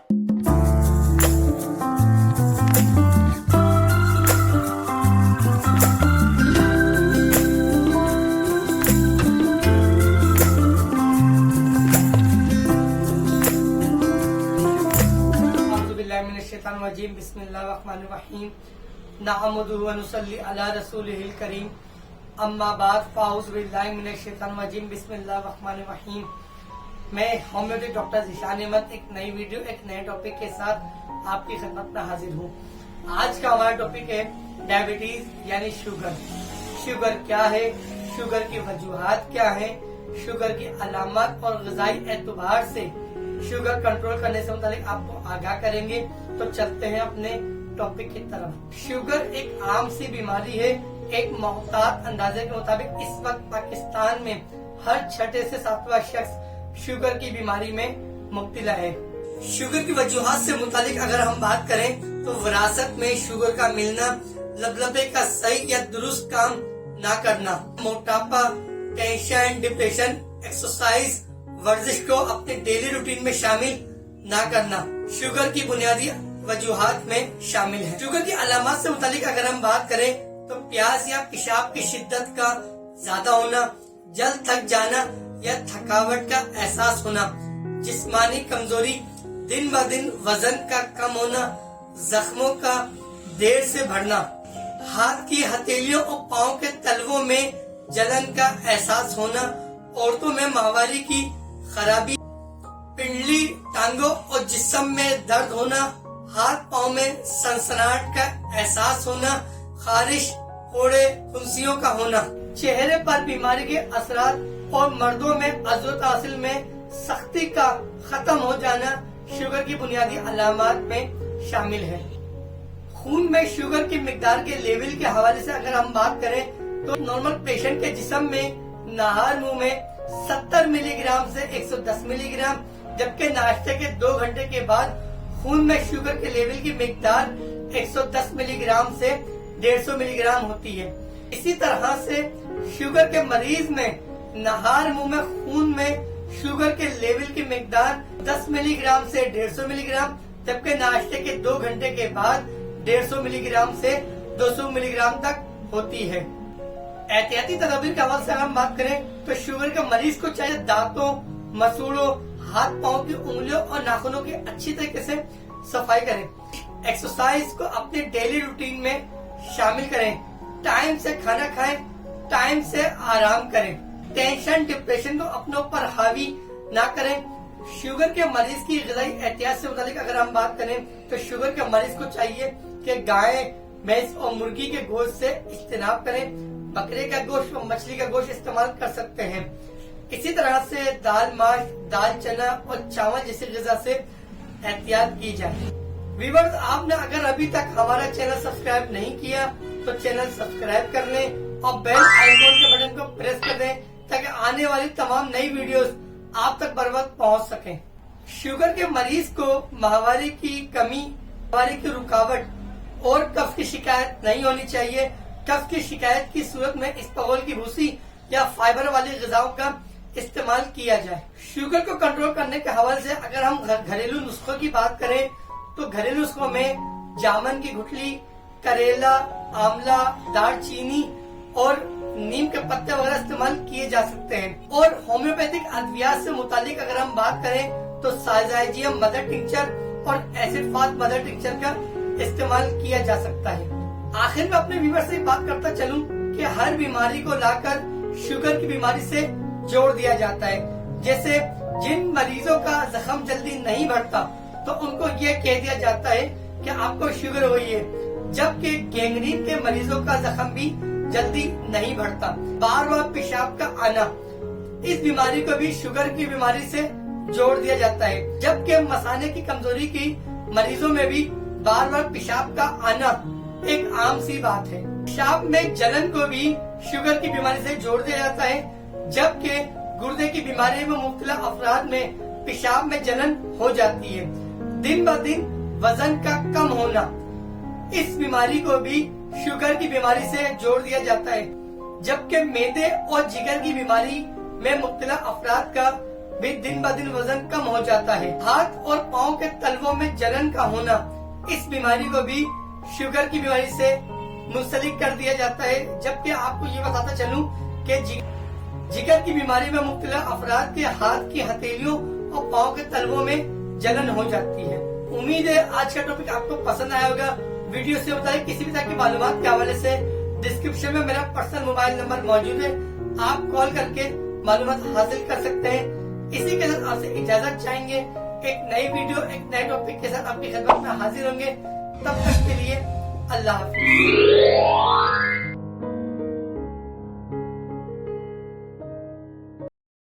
बिस्मिल्लाहिर्रहमानिर्रहीम नहमदुहु व नुसल्ली अला रसूलिहिल करीम अम्मा बाद फ़ाऊज़ु बिल्लाहि मिनश शैतानिर रजीम बिस्मिल्लाहिर्रहमानिर्रहीम। मैं होम्योपैथिक डॉक्टर ज़ीशान अहमद एक नई वीडियो एक नए टॉपिक के साथ आपकी खिदमत में हाजिर हूँ। आज का हमारा टॉपिक है डायबिटीज यानी शुगर। शुगर क्या है, शुगर की वजूहात क्या है, शुगर की अलामत और ग़िज़ाई एतबार से शुगर कंट्रोल करने से मुतालिक आपको आगाह करेंगे। तो चलते हैं अपने टॉपिक की तरफ। शुगर एक आम सी बीमारी है। एक मोहतात अंदाजे के मुताबिक इस वक्त पाकिस्तान में हर छठे से सातवां शख्स शुगर की बीमारी में मुब्तला है। शुगर की वजूहात से मुतालिक अगर हम बात करें तो विरासत में शुगर का मिलना, लबलबे का सही या दुरुस्त काम ना करना, मोटापा, टेंशन, डिप्रेशन, एक्सरसाइज, वर्जिश को अपने डेली रूटीन में शामिल ना करना शुगर की बुनियादी वजूहात में शामिल है। शुगर की अलामत से मुतालिक अगर हम बात करें तो प्यास या पेशाब की शिद्दत का ज्यादा होना, जल्द थक जाना या थकावट का एहसास होना, जिस्मानी कमजोरी, दिन ब दिन वजन का कम होना, जख्मों का देर से बढ़ना, हाथ की हथेलियों और पाँव के तलवों में जलन का एहसास होना, औरतों में माहवारी की खराबी, पिंडली, टांगों और जिस्म में दर्द होना, हाथ पाँव में सनसनाहट का एहसास होना, खारिश, फोड़े, फुंसियों का होना, चेहरे पर बीमारी के असरात और मर्दों में अज़्व तासिल में सख्ती का खत्म हो जाना शुगर की बुनियादी अलामत में शामिल है। खून में शुगर की मिकदार के लेवल के हवाले से अगर हम बात करें तो नॉर्मल पेशेंट के जिस्म में नहार मुंह में 70 मिलीग्राम से 110 मिलीग्राम, जबकि नाश्ते के 2 घंटे के बाद खून में शुगर के लेवल की मिकदार 110 मिलीग्राम से 150 मिलीग्राम होती है। इसी तरह से शुगर के मरीज में नहार मुंह में खून में शुगर के लेवल की मिकदार 10 मिलीग्राम से 150 मिलीग्राम, जबकि नाश्ते के 2 घंटे के बाद 150 मिलीग्राम से 200 मिलीग्राम तक होती है। एहतियाती तदबीर के हवाले से हम बात करें तो शुगर के मरीज को चाहिए दांतों, मसूड़ों, हाथ पाँव की उंगलियों और नाखूनों की अच्छी तरीके से सफाई करें। एक्सरसाइज को अपने डेली रूटीन में शामिल करें। टाइम से खाना खाएं, टाइम से आराम करें। टेंशन, डिप्रेशन को अपने ऊपर हावी ना करें। शुगर के मरीज की ग़िज़ाई एहतियात से मुतालिक अगर हम बात करें तो शुगर के मरीज को चाहिए कि गाय, भैंस और मुर्गी के गोश्त से इज्तनाब करें। बकरे का गोश्त और मछली का गोश्त इस्तेमाल कर सकते हैं। इसी तरह से दाल, माश, दाल, चना और चावल जैसी ग़िज़ा से एहतियात की जाए। व्यूअर्स, आपने अगर अभी तक हमारा चैनल सब्सक्राइब नहीं किया तो चैनल सब्सक्राइब कर लें और बेल आइकॉन के बटन को प्रेस कर दें ताकि आने वाली तमाम नई वीडियोस आप तक बर वक्त पहुँच सकें। शुगर के मरीज को माहवारी की कमी, माहवारी की रुकावट और कफ की शिकायत नहीं होनी चाहिए। कफ की शिकायत की सूरत में इस्पगोल की भूसी या फाइबर वाली ग़िज़ाओं का इस्तेमाल किया जाए। शुगर को कंट्रोल करने के हवाले से अगर हम घरेलू नुस्खों की बात करें तो घरेलू नुस्खों में जामन की गुठली, करेला, आंवला, दालचीनी और नीम के पत्ते वगैरह इस्तेमाल किए जा सकते हैं। और होम्योपैथिक अद्वियात से मुतालिक अगर हम बात करें तो साइजाइजियम मदर टिंचर और एसिड फास्ट मदर टिंचर का इस्तेमाल किया जा सकता है। आखिर में अपने व्यूअर से बात करता चलूं कि हर बीमारी को लाकर शुगर की बीमारी से जोड़ दिया जाता है। जैसे जिन मरीजों का जख्म जल्दी नहीं बढ़ता तो उनको ये कह दिया जाता है कि आपको शुगर हुई है, जबकि गैंग्रीन के मरीजों का जख्म भी जल्दी नहीं बढ़ता। बार बार पेशाब का आना, इस बीमारी को भी शुगर की बीमारी से जोड़ दिया जाता है। जबकि मसाने की कमजोरी की मरीजों में भी बार बार पेशाब का आना एक आम सी बात है। पेशाब में जलन को भी शुगर की बीमारी से जोड़ दिया जाता है, जबकि गुर्दे की बीमारी में मुब्तला अफराद में पेशाब में जलन हो जाती है। दिन ब दिन वजन का कम होना, इस बीमारी को भी शुगर की बीमारी से जोड़ दिया जाता है। जबकि मैदे और जिगर की बीमारी में मुब्तला अफराद का भी दिन ब दिन वजन कम हो जाता है। हाथ और पाँव के तलवों में जलन का होना, इस बीमारी को भी शुगर की बीमारी से मुंसलिक कर दिया जाता है। जबकि आपको ये बताता चलूं कि जिगर की बीमारी में मुब्तला अफराद के हाथ की हथेलियों और पाँव के तलवों में जलन हो जाती है। उम्मीद है आज का टॉपिक आपको पसंद आया होगा। वीडियो से बताइए किसी भी तरह की मालूमात के हवाले से डिस्क्रिप्शन में मेरा पर्सनल मोबाइल नंबर मौजूद है, आप कॉल करके मालूमात हासिल कर सकते हैं। इसी के साथ आपसे इजाजत चाहेंगे। एक नई वीडियो एक नए टॉपिक के साथ आपकी खिदमत में हाजिर होंगे। तब तक के लिए अल्लाह हाफिज।